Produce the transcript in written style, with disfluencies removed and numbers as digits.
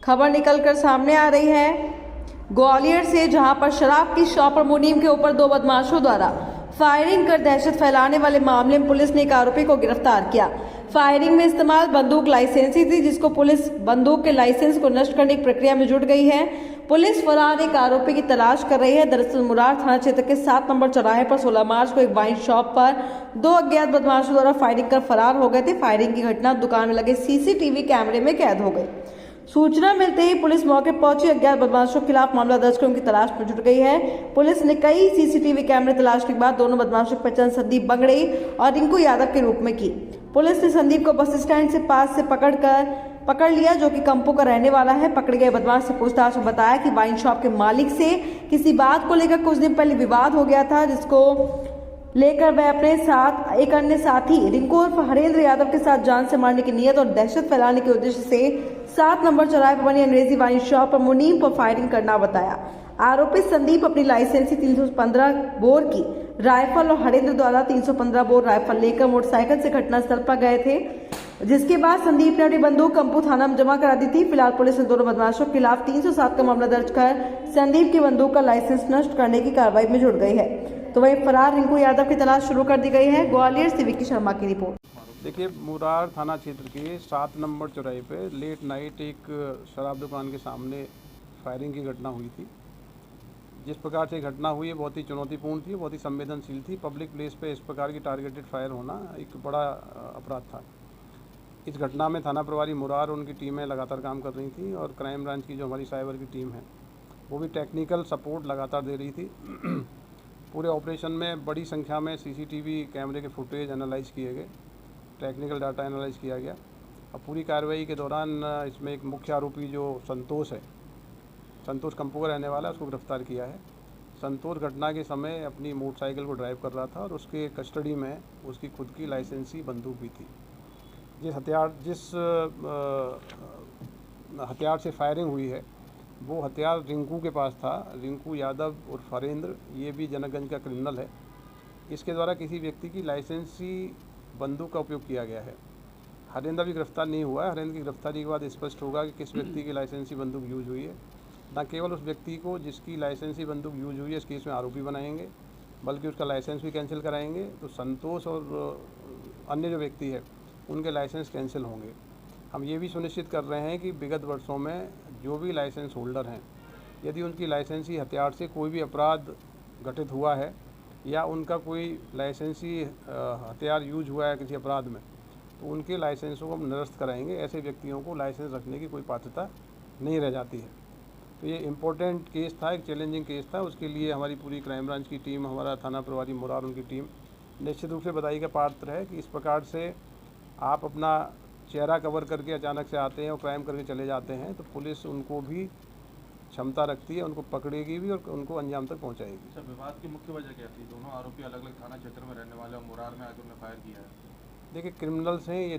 खबर निकलकर सामने आ रही है ग्वालियर से, जहां पर शराब की शॉप पर मुनीम के ऊपर दो बदमाशों द्वारा फायरिंग कर दहशत फैलाने वाले मामले में पुलिस ने एक आरोपी को गिरफ्तार किया। फायरिंग में इस्तेमाल बंदूक लाइसेंसी थी, जिसको पुलिस बंदूक के लाइसेंस को नष्ट करने की प्रक्रिया में जुट गई है। पुलिस फरार एक आरोपी की तलाश कर रही है। दरअसल मुरार थाना क्षेत्र के 7 नंबर चौराहे पर 16 मार्च को एक वाइन शॉप पर दो अज्ञात बदमाशों द्वारा फायरिंग कर फरार हो गए थे। फायरिंग की घटना दुकान में लगे सीसीटीवी कैमरे में कैद हो गई। सूचना मिलते ही पुलिस मौके पर पहुंची, अज्ञात बदमाशों के खिलाफ मामला दर्ज कर उनकी तलाश में जुट गई है। पुलिस ने कई सीसीटीवी कैमरे तलाश के बाद दोनों बदमाशों की पहचान संदीप बंगड़े और रिंकू यादव के रूप में की। पुलिस ने संदीप को बस स्टैंड से पास से पकड़ लिया, जो कि कंपू का रहने वाला है। पकड़े गए बदमाश से पूछताछ में बताया कि वाइन शॉप के मालिक से किसी बात को लेकर कुछ दिन पहले विवाद हो गया था, जिसको लेकर वह अपने साथ एक अन्य साथी रिंकू और हरेंद्र यादव के साथ जान से मारने की नियत और दहशत फैलाने के उद्देश्य से 7 नंबर चौराहे पर बनी अंग्रेजी वाइन शॉप पर मुनीम पर फायरिंग करना बताया। आरोपी संदीप अपनी लाइसेंसी 315 बोर की राइफल और हरेंद्र द्वारा 315 बोर राइफल लेकर मोटरसाइकिल से घटनास्थल पर गए थे, जिसके बाद संदीप ने अपनी बंदूक कंपू थाना में जमा करा दी थी। फिलहाल पुलिस ने दोनों बदमाशों के खिलाफ 307 का मामला दर्ज कर संदीप की बंदूक का लाइसेंस नष्ट करने की कार्रवाई में जुट गई है। तो वहीं फरार रिंकू यादव की तलाश शुरू कर दी गई है। ग्वालियर से विकी शर्मा की रिपोर्ट। देखिए, मुरार थाना क्षेत्र के 7 नंबर चौराहे पे लेट नाइट एक शराब दुकान के सामने फायरिंग की घटना हुई थी। जिस प्रकार से घटना हुई है बहुत ही चुनौतीपूर्ण थी, बहुत ही संवेदनशील थी। पब्लिक प्लेस पे इस प्रकार की टारगेटेड फायर होना एक बड़ा अपराध था। इस घटना में थाना प्रभारी मुरार और उनकी टीमें लगातार काम कर रही थी और क्राइम ब्रांच की जो हमारी साइबर की टीम है वो भी टेक्निकल सपोर्ट लगातार दे रही थी। पूरे ऑपरेशन में बड़ी संख्या में सीसीटीवी कैमरे के फुटेज एनालाइज किए गए, टेक्निकल डाटा एनालाइज किया गया। अब पूरी कार्रवाई के दौरान इसमें एक मुख्य आरोपी जो संतोष है, संतोष कंपू का रहने वाला है, उसको गिरफ्तार किया है। संतोष घटना के समय अपनी मोटरसाइकिल को ड्राइव कर रहा था और उसके कस्टडी में उसकी खुद की लाइसेंसी बंदूक भी थी। जिस हथियार से फायरिंग हुई है वो हथियार रिंकू के पास था। रिंकू यादव और हरेंद्र, ये भी जनकगंज का क्रिमिनल है। इसके द्वारा किसी व्यक्ति की लाइसेंसी बंदूक का उपयोग किया गया है। हरेंद्र भी गिरफ्तार नहीं हुआ है। हरेंद्र की गिरफ्तारी के बाद स्पष्ट होगा कि किस व्यक्ति की लाइसेंसी बंदूक यूज हुई है। न केवल उस व्यक्ति को जिसकी लाइसेंसी बंदूक यूज हुई है इस केस में आरोपी बनाएंगे, बल्कि उसका लाइसेंस भी कैंसिल कराएंगे। तो संतोष और अन्य जो व्यक्ति है उनके लाइसेंस कैंसिल होंगे। हम ये भी सुनिश्चित कर रहे हैं कि विगत वर्षों में जो भी लाइसेंस होल्डर हैं, यदि उनकी लाइसेंसी हथियार से कोई भी अपराध घटित हुआ है या उनका कोई लाइसेंसी हथियार यूज हुआ है किसी अपराध में, तो उनके लाइसेंसों को हम निरस्त कराएंगे। ऐसे व्यक्तियों को लाइसेंस रखने की कोई पात्रता नहीं रह जाती है। तो ये इम्पोर्टेंट केस था, एक चैलेंजिंग केस था। उसके लिए हमारी पूरी क्राइम ब्रांच की टीम, हमारा थाना प्रभारी मुरार, उनकी टीम निश्चित रूप से बधाई का पात्र है कि इस प्रकार से आप अपना चेहरा कवर करके अचानक से आते हैं और क्राइम करके चले जाते हैं, तो पुलिस उनको भी क्षमता रखती है, उनको पकड़ेगी भी और उनको अंजाम तक पहुंचाएगी। सर, विवाद की मुख्य वजह क्या थी? दोनों आरोपी अलग अलग थाना क्षेत्र में रहने वाले और मुरार में आकर उन्होंने फायर किया है। देखिए, क्रिमिनल्स हैं ये।